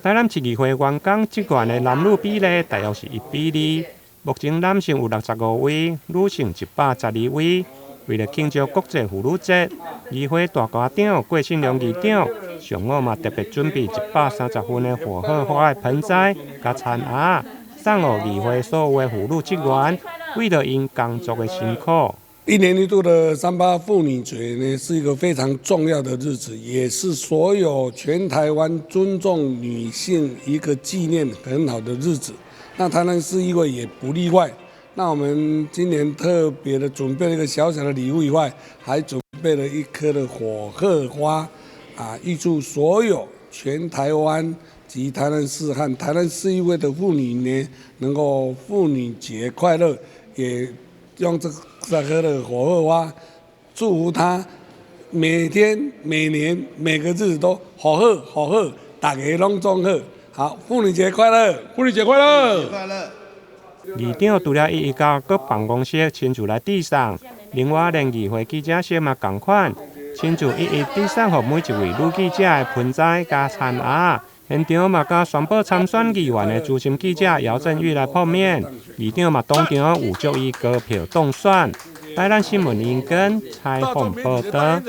台南市议会员工职员的男女比例大约是1:2，目前男性有65位，女性112位。为了庆祝国际妇女节，议会大家长郭信良议长上午嘛特别准备130份的火鹤花的盆栽甲田鸭，送予议会所有的妇女职员，为了因工作的辛苦。一年一度的38妇女节呢，是一个非常重要的日子，也是所有全台湾尊重女性一个纪念很好的日子。那台南市议会也不例外。那我们今年特别的准备了一个小小的礼物以外，还准备了一棵的火鹤花，预祝所有全台湾及台南市和台南市议会的妇女呢，能够妇女节快乐，也用这棵的火鹤花祝福她每天、每年、每个日子都好好好好，大家拢总好。好，妇女节快乐！妇女节快乐！快乐！议长除了一到各办公室亲自来递送，另外连议会记者室嘛同款，亲自一递送给每一位女记者的盆栽加田鸭。现场嘛甲宣布参选议员的资深记者姚振宇来碰面，议长嘛当场有祝伊高票当选。台南新闻因根采访报道。